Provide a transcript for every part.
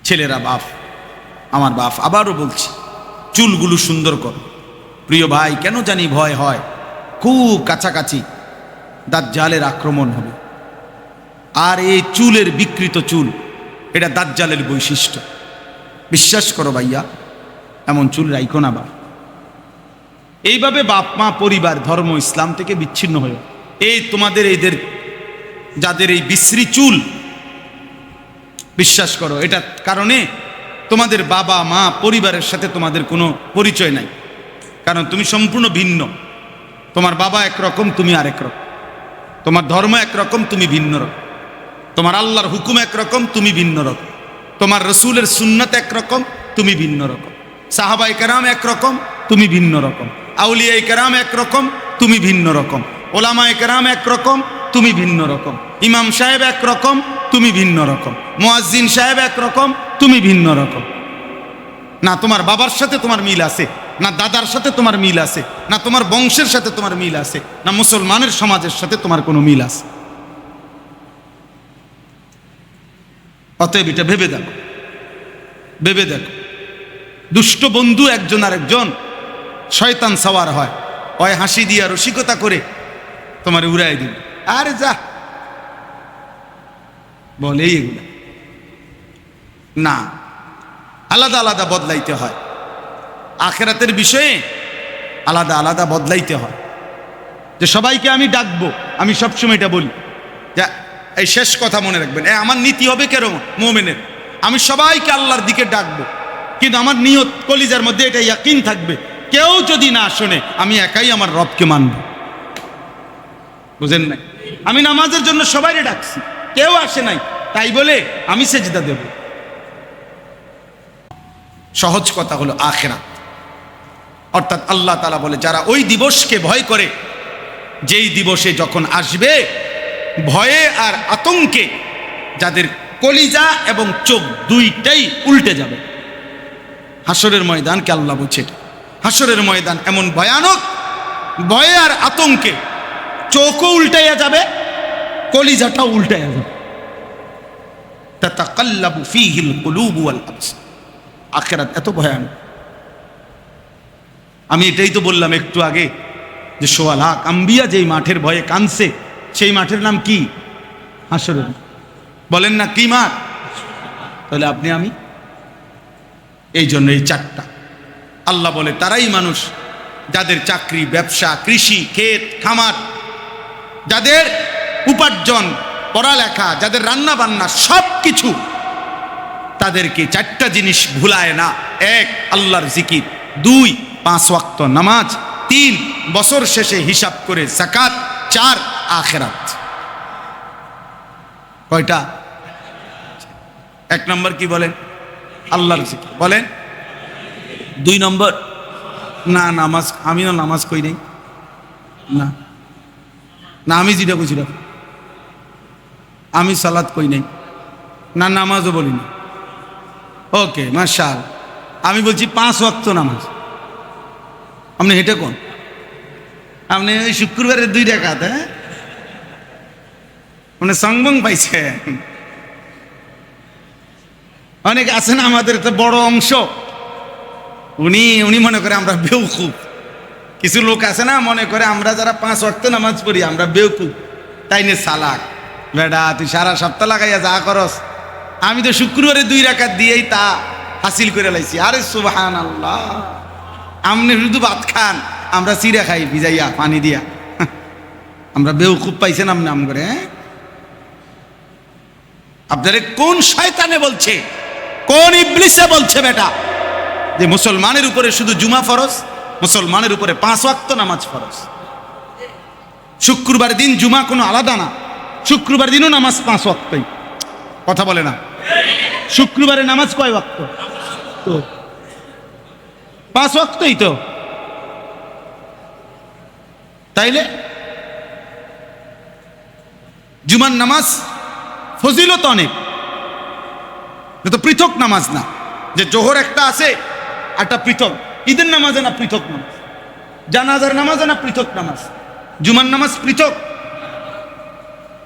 ছেলেরা বাপ, আমার বাপ, আবারও বলছি, চুলগুলো সুন্দর কর। প্রিয় ভাই, কেন জানি ভয় হয়, খুব কাছাকাছি দাজ্জালের আক্রমণ হবে। আর এই চুলের বিকৃত চুল, এটা দাজ্জালের বৈশিষ্ট্য। বিশ্বাস করো ভাইয়া, এমন চুল রাইখো না বা। এইভাবে বাপ মা, পরিবার, ধর্ম, ইসলাম থেকে বিচ্ছিন্ন হয়ে, এই তোমাদের এইদের যাদের এই বিশ্রী চুল, বিশ্বাস করো এটার কারণে তোমাদের বাবা মা, পরিবারের সাথে তোমাদের কোনো পরিচয় নাই। কারণ তুমি সম্পূর্ণ ভিন্ন। তোমার বাবা একরকম, তুমি আরেক রকম। তোমার ধর্ম একরকম, তুমি ভিন্ন রকম। তোমার আল্লাহর হুকুম একরকম, তুমি ভিন্ন রকম। তোমার রসুলের সুন্নাত একরকম, তুমি ভিন্ন রকম। সাহাবায়ে কেরাম একরকম, তুমি ভিন্ন রকম। আউলিয়ায়ে কেরাম একরকম, তুমি ভিন্ন রকম। ওলামায়ে কেরাম একরকম, তুমি ভিন্ন রকম। ইমাম সাহেব একরকম, তুমি ভিন্ন রকম। মুয়াজ্জিন সাহেব একরকম, তুমি ভিন্ন রকম। না তোমার বাবার সাথে তোমার মিল আছে, না দাদার সাথে তোমার মিল আছে, না তোমার বংশের সাথে তোমার মিল আছে, না মুসলমানের সমাজের সাথে তোমার কোনো মিল আছে। অতএব এটা ভেবে দেখো, ভেবে দেখো। দুষ্ট বন্ধু একজন আরেকজন শয়তান সওয়ার হয়, হয় হাসি দিয়া রসিকতা করে তোমার উড়াই দিল, আরে যা বলেই এগুলা। না, আলাদা আলাদা বদলাইতে হয়। আখিরাতের বিষয়ে আলাদা আলাদা বদলাইতে হয়। যে সবাইকে আমি ডাকবো, আমি সবসময় এটা বলি, যা এই শেষ কথা মনে রাখবেন, আমার নীতি হবে কেরম মুমিনের, আমি সবাইকে আল্লাহর দিকে ডাকবো, কিন্তু আমার নিয়ত কলিজার মধ্যে এটা ইয়াকিন থাকবে, কেউ যদি না শোনে আমি একাই আমার রবকে মানব। বুঝেন নাই? আমি নামাজের জন্য সবাইকে ডাকছি, কেউ আসে নাই, তাই বলে আমি সেজদা দেব। সহজ কথা হলো আখিরাত। অর্থাৎ আল্লাহ তাআলা বলে, যারা ওই দিবসকে ভয় করে, যেই দিবসে যখন আসবে, ভয়ে আর আতঙ্কে যাদের কলিজা এবং চোখ দুইটাই উল্টে যাবে। হাসরের ময়দানকে আল্লাহ বলছে, হাসরের ময়দান এমন ভয়ানক, ভয়ে আর আতঙ্কে চোখও উল্টাইয়া যাবে, কলিজাটাও উল্টাইয়া যাবে। তাতাকাল্লাবু ফীহিল কুলুবু ওয়াল আবসার। আখিরাত এত ভয়ানক। আমি এটাই তো বললাম একটু আগে, যে ১৬ লাখ আম্বিয়া যেই মাঠের ভয়ে কাঁদছে, সেই মাঠের নাম কি? হাসরের। বলেন না কি মাঠ? তাহলে আপনি আমি, এই জন্য এই চারটা আল্লাহ বলে, তারাই মানুষ যাদের চাকরি, ব্যবসা, কৃষি, ক্ষেত খামার, যাদের উপার্জন, পড়ালেখা, যাদের রান্না বান্না, সব কিছু তাদেরকে চারটা জিনিস ভুলায় না। ১, আল্লাহর জিকির। ২, ৫ ওয়াক্ত নামাজ। ৩, বছর শেষে হিসাব করে যাকাত। ৪, আখিরাত। কয়টা? ১ নম্বর কি বলেন? আল্লাহর জিকির। বলেন ২ নম্বর? না, নামাজ। আমিও নামাজ কই নাই। না না, আমি যেটা কইছি, আমি সালাত কই নাই, না নামাজও বলিনি। ওকে, মাশাআল্লাহ। আমি বলছি ৫ ওয়াক্ত নামাজ। আপনি হেঁটে কোন? আপনি ওই শুক্রবারের ২ রাকাত, হ্যাঁ, মানে সংবং পাইছে। অনেক আছেন আমাদের তো বড় অংশ, উনি মনে করে আমরা বেউকুফ। কিছু লোক আছে না, মনে করে আমরা যারা ৫ ওয়াক্ত নামাজ পড়ি আমরা বেউকুফ, তাই নে চালাক। বেটা, তুই সারা সপ্তাহ লাগাইয়া যা করস, আমি তো শুক্রবারে ২ রাকাত দিয়েই তা হাসিল করে লাইছি। আরে সুবহানাল্লাহ, আপনি শুধু ভাত খান, আমরা চিড়া খাই ভিজাইয়া পানি দিয়া। আমরা বেউকুফ পাইছেন আপনি নাম করে? হ্যাঁ, আপনারে কোন শয়তানে বলছে, কোন ইবলিসে বলছে বেটা যে মুসলমানের উপরে শুধু জুমা ফরজ, মুসলমানের উপরে ৫ ওয়াক্ত নামাজ ফরজ? শুক্রবার দিন জুমা কোনো আলাদা না, শুক্রবার দিনও নামাজ ৫ ওয়াক্তই। কথা বলে না? শুক্রবারে নামাজ কয় ওয়াক্ত? তো ৫ ওয়াক্তই তো। তাইলে জুমার নামাজ ফজিলত অনেক, তো পৃথক নামাজ না, যে জোহর একটা আছে একটা পৃথক, ঈদের নামাজে না পৃথক নামাজ, জানাজার নামাজে না পৃথক নামাজ, জুমার নামাজ পৃথক।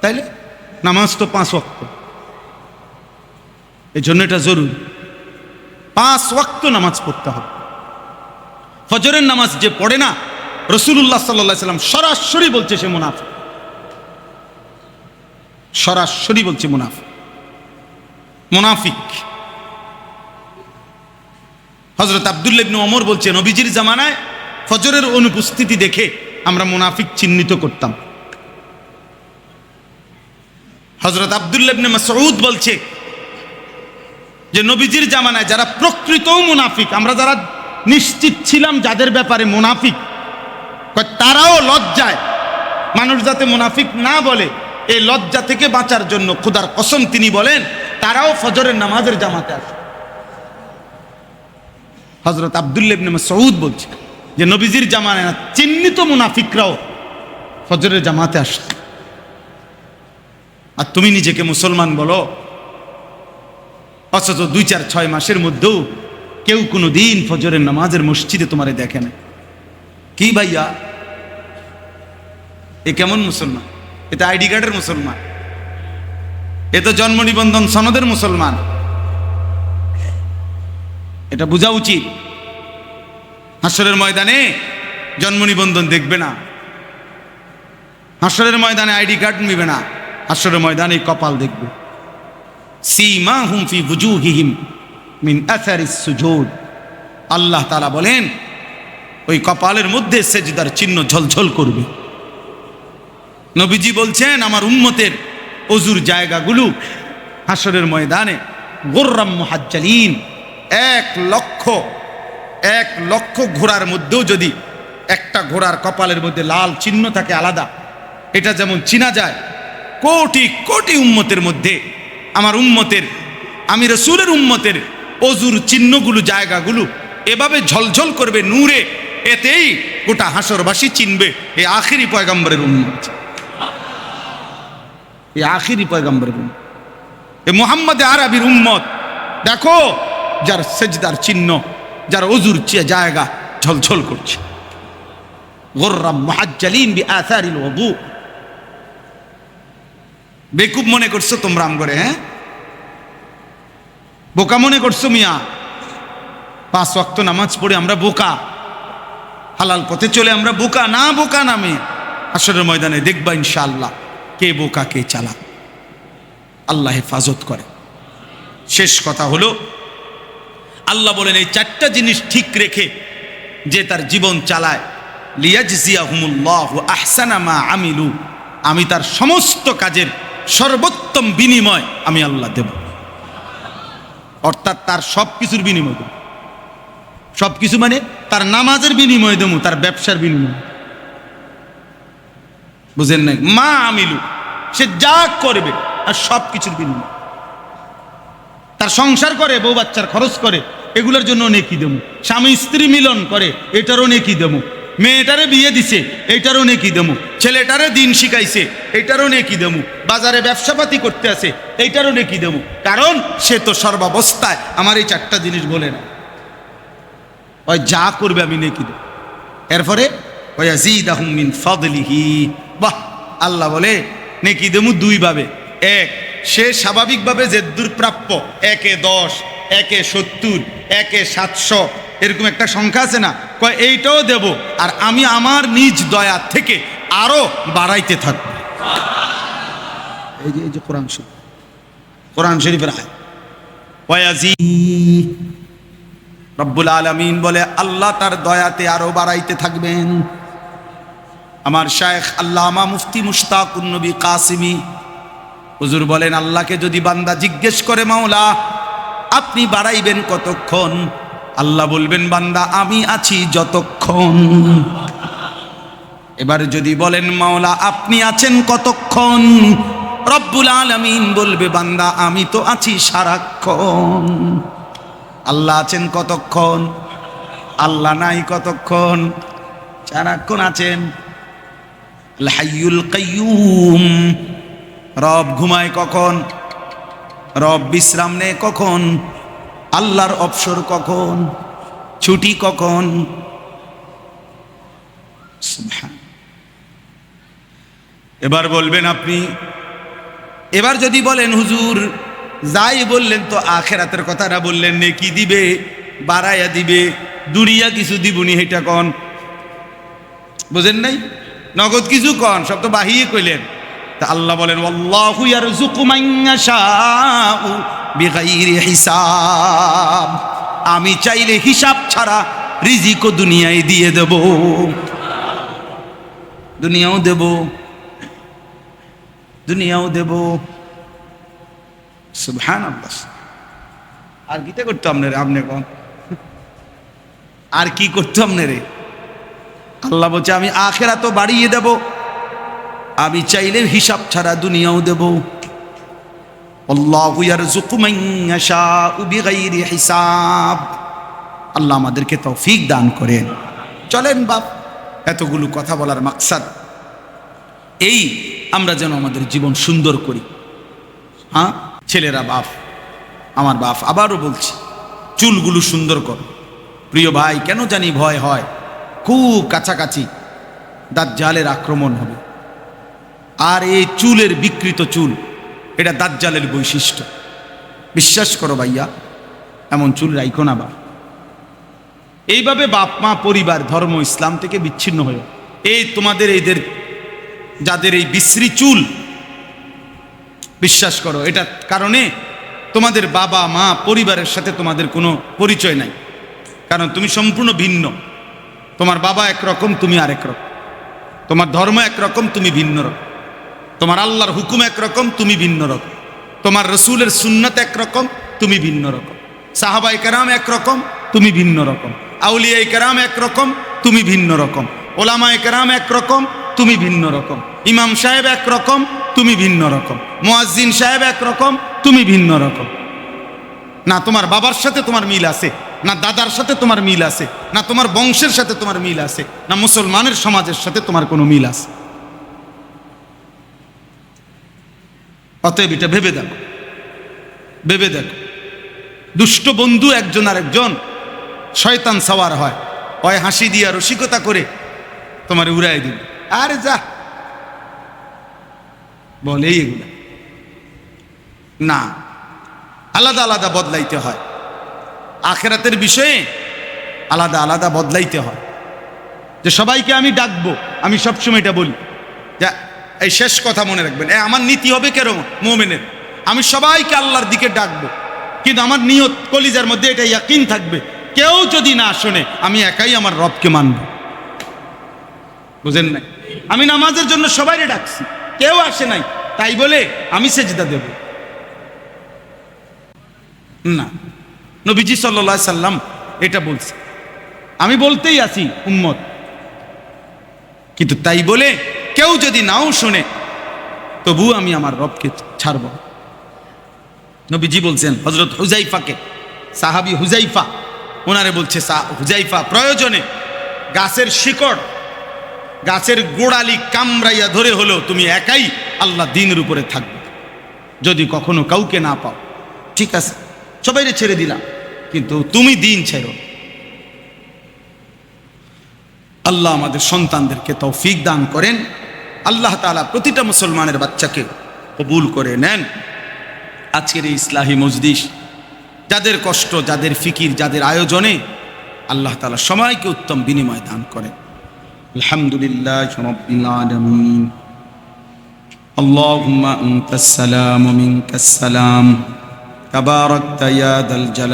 তাইলে নামাজ তো ৫ ওয়াক্ত, এই জন্য এটা জরুরি। 5 ওয়াক্ত নামাজ পড়তে হবে। ফজরের নামাজ যে পড়ে না, রাসূলুল্লাহ সাল্লাল্লাহু আলাইহি সাল্লাম সরাসরি বলছে সে মুনাফিক। সরাসরি বলছে মুনাফিক। হযরত আব্দুল্লাহ ইবনে ওমর বলছে, নবীজির জামানায় ফজরের অনুপস্থিতি দেখে আমরা মুনাফিক চিহ্নিত করতাম। হযরত আব্দুল্লাহ ইবনে মাসউদ বলছে যে নবীজির জামানায় যারা প্রকৃত মুনাফিক, আমরা যারা নিশ্চিত ছিলাম যাদের ব্যাপারে মুনাফিক, তারাও লজ্জায় মানুষ যাতে মুনাফিক না বলে এই লজ্জা থেকে বাঁচার জন্য খোদার কসম তিনি বলেন তারাও ফজরের নামাজের জামাতে আসে। হযরত আব্দুল্লাহ ইবনে মাসউদ বলছে যে নবীজির জামানায় চিহ্নিত মুনাফিকরাও ফজরের জামাতে আসে। আর তুমি নিজেকে মুসলমান বলো, অথচ 2-4-6 মাসের মধ্যেও কেউ কোনো দিন ফজরের নামাজের মসজিদে তোমারে দেখে না। কি ভাইয়া, এ কেমন মুসলমান? এ তো আইডি কার্ডের মুসলমান, এ তো জন্ম নিবন্ধন সনদের মুসলমান। এটা বোঝা উচিত। হাসরের ময়দানে জন্ম নিবন্ধন দেখবে না, হাসরের ময়দানে আইডি কার্ড নিবে না, হাসরের ময়দানে কপাল দেখবে। সীমাহুম ফি বুজুহিহিম মিন আসারিস সুজুদ। আল্লাহ তাআলা বলেন ওই কপালের মধ্যে সেজদার চিহ্ন ঝলঝল করবে। নবীজি বলছেন আমার উম্মতের ওযুর জায়গাগুলো হাসরের ময়দানে গুররাম মুহাজ্জালিন, 1 লক্ষ ঘোড়ার মধ্যেও যদি একটা ঘোড়ার কপালের মধ্যে লাল চিহ্ন থাকে আলাদা, এটা যেমন চিনা যায়, কোটি কোটি উম্মতের মধ্যে আমার উম্মতের, আমি রাসূলের উম্মতের ওযুর চিহ্নগুলো জায়গাগুলো এভাবে ঝলঝল করবে নূরে, এতেই গোটা হাসরবাসী চিনবে এই আখিরি পয়গম্বরের উম্মত, এই আখিরি পয়গম্বরের উম্মত, এই মুহাম্মদ আরবির উম্মত। দেখো যার সেজদার চিহ্ন, যার ওযুর জায়গা ঝলঝল করছে। গুররাম মুহাজ্জালিন বিআসারিল ওযু। বেকুব মনে করছো তোমরা আমগরে? হ্যাঁ, বোকা মনে করছো মিয়া? 5 ওয়াক্ত নামাজ পড়ে আমরা বোকা, হালাল পথে চলে আমরা বোকা না? বোকা নামে হাসরের ময়দানে দেখবা ইনশাআল্লাহ কে বোকা কে চালাক। আল্লাহ হেফাজত করে। শেষ কথা হলো, আল্লাহ বলেন এই 4টা জিনিস ঠিক রেখে যে তার জীবন চালায়, লিয়াজজিয়াহুমুল্লাহু আহসানা মা আমিলু, আমি তার সমস্ত কাজের সর্বোত্তম বিনিময় আমি আল্লাহ দেব। অর্থাৎ তার সব কিছুর বিনিময় দেব। সব কিছু মানে তার নামাজের বিনিময় দেবো, তার ব্যবসার বিনিময়। বুঝেন নাই? মা আমিলু, সে যা করবে আর সব কিছুর বিনিময়। তার সংসার করে, বউ বাচ্চার খরচ করে, এগুলোর জন্য নেকি দেবো। স্বামী স্ত্রী মিলন করে, এটারও নেকি দেবো। মেয়েটারে বিয়ে দিছে, এইটারও নেকি দেবো। ছেলেটারে দিন শিখাইছে, এইটারও নেকি দেবো। বাজারে ব্যবসাপাতি করতে আছে, এইটারও নেকি দেবো। কারণ সে তো সর্বাবস্থায় আমার এই 4টা জিনিস বলে না, ওই যা করবে আমি নেকি দেব। এরপরে ওয়াজিদাহুম মিন ফাদলিহি, বাহ, আল্লাহ বলে নেকি দেবো 2 ভাবে। 1, সে স্বাভাবিকভাবে যে দুর্প্রাপ্য, 1-এ 10, 1-এ 70, 1-এ 700, এরকম একটা সংখ্যা আছে না, কয় এইটাও দেব, আর আমি আমার নিজ দয়া থেকে আরো বাড়াইতে থাকবো। এই যে কোরআন শরীফের আয়াত, ওয়াজিদ রব্বুল আলামিন বলে আল্লাহ তার দয়াতে আরো বাড়াইতে থাকবেন। আমার শায়েখ আল্লামা মুফতি মুশতাকুন নবী কাসিমি হুজুর বলেন, আল্লাহকে যদি বান্দা জিজ্ঞেস করে মাওলা আপনি বাড়াইবেন কতক্ষণ, আল্লাহ বলবেন বান্দা আমি আছি যতক্ষণ। এবার যদি বলেন মাওলা আপনি আছেন কতক্ষণ, রব্বুল আলামিন বলবে বান্দা আমি তো আছি সারাক্ষণ। আল্লাহ আছেন কতক্ষণ? আল্লাহ নাই কতক্ষণ? সারাক্ষণ আছেন। আল হাইয়ুল কাইয়ুম, রব ঘুমায় কখন? রব বিশ্রাম নেয় কখন? আল্লাহর অবসর কখন? ছুটি কখন? এবার বলবেন আপনি, এবার যদি বলেন হুজুর যাই বললেন তো আখেরাতের কথাটা বললেন, নেকি দিবে, বাড়াইয়া দিবে, দুনিয়া কিছু দিবনি, হেটা কন বুঝেন নাই, নগদ কিছু কন, সব তো বাহিয়ে কইলেন। তা আল্লাহ বলেন আল্লাহু ইয়ারযুকু মান ইয়াশাউ বিগাইরি হিসাব, আমি চাইলে হিসাব ছাড়া রিজিকও দুনিয়ায় দিয়ে দেব, দুনিয়াও দেব, দুনিয়াও দেব। সুবহানাল্লাহ। আর কিটা করতাম না রে আপনি কোন, আর কি করতাম না রে? আল্লাহ বলছে আমি আখিরাতও বাড়িয়ে দেব, আমি চাইলে হিসাব ছাড়া দুনিয়াও দেব। আল্লাহু ইয়ারযুকু মান ইয়াশাউ বিগাইরি হিসাব। আল্লাহ আমাদেরকে তৌফিক দান করেন। চলেন বাপ, এতগুলো কথা বলার মাকসাদ এই, আমরা যেন আমাদের জীবন সুন্দর করি। হ্যাঁ ছেলেরা, বাপ, আমার বাপ, আবারও বলছি, চুলগুলো সুন্দর কর। প্রিয় ভাই, কেন জানি ভয় হয়, খুব কাছাকাছি দাজ্জালের আক্রমণ হবে। আর এই চুলের বিকৃত চুল, এটা দাজ্জালের বৈশিষ্ট্য। বিশ্বাস করো ভাইয়া, এমন চুল রাইখো না বা। এইভাবে বাপ মা, পরিবার, ধর্ম, ইসলাম থেকে বিচ্ছিন্ন হয়ে, এই তোমাদের এইদের যাদের এই বিশ্রী চুল, বিশ্বাস করো এটা কারণে তোমাদের বাবা মা, পরিবারের সাথে তোমাদের কোনো পরিচয় নাই। কারণ তুমি সম্পূর্ণ ভিন্ন। তোমার বাবা একরকম, তুমি আরেক রকম। তোমার ধর্ম একরকম, তুমি ভিন্ন রকম। তোমার আল্লাহর হুকুম একরকম, তুমি ভিন্ন রকম। তোমার রসুলের সুন্নাত একরকম, তুমি ভিন্ন রকম। সাহাবায়ে কেরাম একরকম, তুমি ভিন্ন রকম। আউলিয়ায়ে কেরাম একরকম, তুমি ভিন্ন রকম। ওলামায়ে কেরাম একরকম, তুমি ভিন্ন রকম। ইমাম সাহেব একরকম, তুমি ভিন্ন রকম। মুয়াজ্জিন সাহেব একরকম, তুমি ভিন্ন রকম। না তোমার বাবার সাথে তোমার মিল আছে, না দাদার সাথে তোমার মিল আছে, না তোমার বংশের সাথে তোমার মিল আছে, না মুসলমানের সমাজের সাথে তোমার কোনো মিল আছে। অতএব এটা ভেবে দেখো, ভেবে দেখো। দুষ্ট বন্ধু একজন আর একজন শয়তান সওয়ার হয়, হয় হাসি দিয়া রসিকতা করে তোমার উড়াই দিবে, আরে যা বলেই এগুলা না। আলাদা আলাদা বদলাইতে হয়, আখিরাতের বিষয়ে আলাদা আলাদা বদলাইতে হয়। যে সবাইকে আমি ডাকবো, আমি সবসময় এটা বলি, যা এই শেষ কথা মনে রাখবেন, আমার নীতি হবে কেরম মুমিনের, আমি সবাইকে আল্লাহর দিকে ডাকবো, কিন্তু আমার নিয়ত কলিজার মধ্যে এটা ইয়াকিন থাকবে, কেউ যদি না শোনে আমি একাই আমার রবকে মানব। বুঝেন নাই? আমি নামাজের জন্য সবাইকে ডাকছি, কেউ আসে নাই, তাই বলে আমি সেজদা দেব না। নবীজি সাল্লাল্লাহু আলাইহি সাল্লাম এটা বলছে, আমি বলতেই আছি উম্মত, কিন্তু তাই বলে কেউ যদি নাও শোনে তবু আমি আমার রবকে ছাড়ব। নবীজি বলছেন হযরত হুযাইফাকে, সাহাবী হুযাইফা, ওনারে বলছে হুযাইফা, প্রয়োজনে গাছের শিকড়, গাছের গোড়ালি কামড়াইয়া ধরে হলো তুমি একাই আল্লাহ দ্বীনের উপরে থাকবে। যদি কখনো কাউকে না পাও, ঠিক আছে সবাইরে ছেড়ে দিলাম, কিন্তু তুমি দ্বীন ছেড়ো। আল্লাহ আমাদের সন্তানদেরকে তৌফিক দান করেন। আল্লাহ তাআলা প্রতিটা মুসলমানের বাচ্চাকে কবুল করে নেন। আজকের এই ইসলাহি মজলিস, যাদের কষ্ট, যাদের ফিকির, যাদের আয়োজনে, আল্লাহ তাআলা সবাইকে উত্তম বিনিময় দান করেন। আলহামদুলিল্লাহি রাব্বিল আলামিন। আল্লাহুম্মা আনতাস সালাম ওয়া মিনকাস সালাম, তাবারাকতা ইয়া দাল জালাল